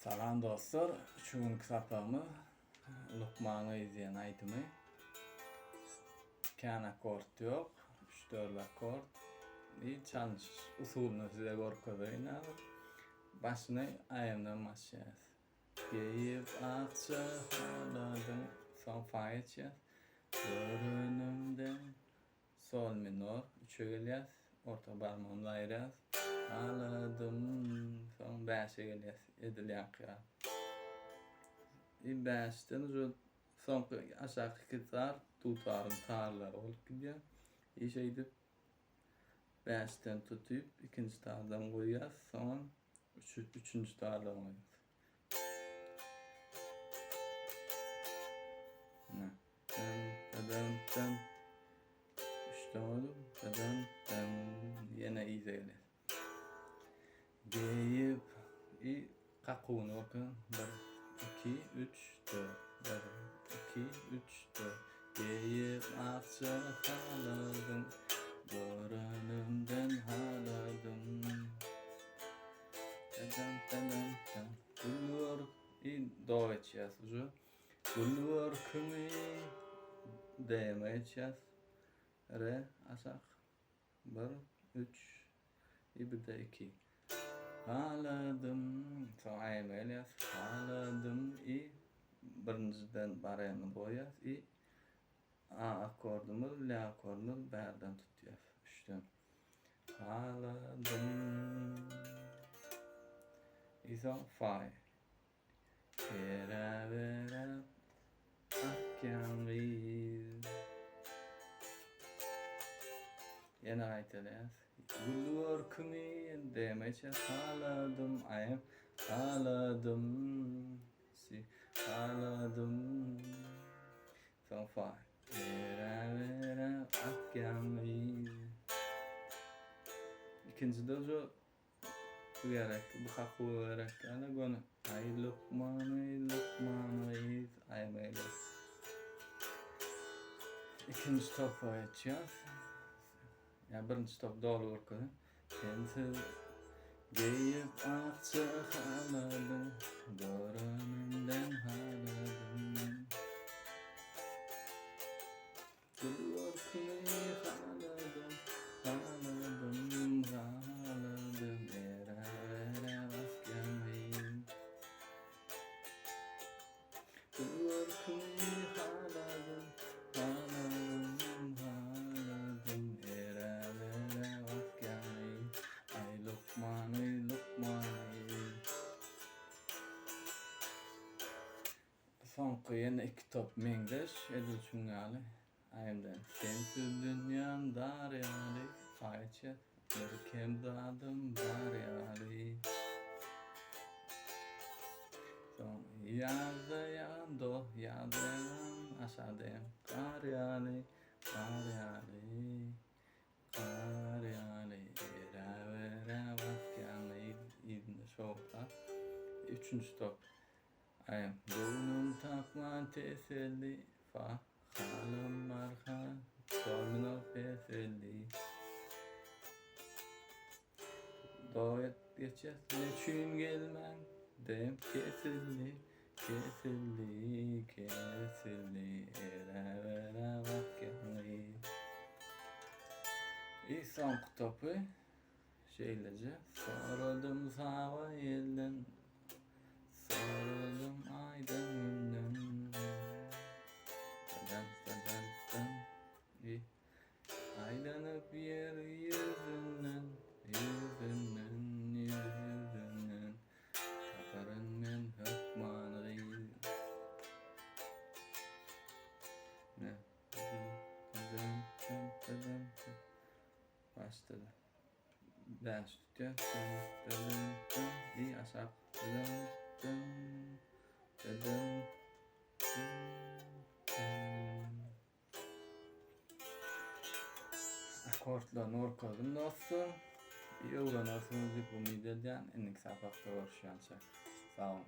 Salam dostlar, üçüncü sapağımı Lokman'a izleyen aytımı. 2 akort yok, 3-4 akort. Çalış usulünü size görkezeyim. Başını ayağımdan başlayacağız. Geyip akça haladım, son fa edeceğiz. Görünümden sol minor, 3'e geleceğiz. Orta parmağımla ayıracağız. Haladım, son 5'e geleceğiz. Edilen kıyar. 5'ten uzun son aşağı kıtar, tutarım tarlar olup gidiyor. İşe gidip 5'ten tutup ikinci tardan koyacağız. Son üçüncü tardan koyacağız. Dın. 3'ten oldu. Dın. Yine iyice gelir. Geyip kakunu bakın. 1, 2, 3, 4. 1, 2, 3, 4. Geyip akça haladım. Görünümden haladım. Dın. Gülüyor. Do edeceğiz. Gülüyor kimi değme edeceğiz. Re asak. 1, 3. Bir de 2. Haladım. Son ayağımı eləyəz. Haladım. Birinciden barayını koyacağız. A akordumuz, L akordumuz bərdən tutacağız. 3'ten. Haladım. Son fa. Kere vere akyangiz. Yine ayteləyəz. Gülüyor kimi demeyeceğiz. Haladım ayım. Haladım. Haladım. Son fa. Vere akyangiz. İkinci de o kuyarak, bu hakkı olarak yani gönü. Ay Lokman'ı aymayla. İkinci topu açacağız. Yani birinci top doğru orkadı. Sensiz geyip akça haladım. Görünümden haladım. Gülüyor ki haladım. Haladım. Vere vazgeçmeyin. Gülüyor ki haladım. Haladım. Vere vazgeçmeyin. Ay Lokman'ı. Son kıyın 2 top mengdeş. Edil çungalı. Ayımdan. Sensiz dünyam dar yali. Fayçet. Bir kem dadım dar yali. Son yazdayan do. Yazdayan aşağıdayım. Kar yali. Vere vazgeçmeyin. İzmir şovda. 3. top. Ayım. Boynum takma teselli. Fa. Halam marha. Sol minor teselli. Do geçeceğiz. Neçün gelmen. Dem kesilli. Vere vazgeçmeyin. Son topu şeylece. Sarıldım hava elden. Sarıldım aydan günden. Dın. Aylanıp yeryüzünden. Yüzünden. Taparın men Lokman'ı. Ne? Dın. Başladı. Ben tutuyor. İyi aşağı. Dın. Akortlarını orkadım dostum. İyi öğrenirsiniz bu mideden. En ilk sapakta görüşeceğiz. Sağ olun.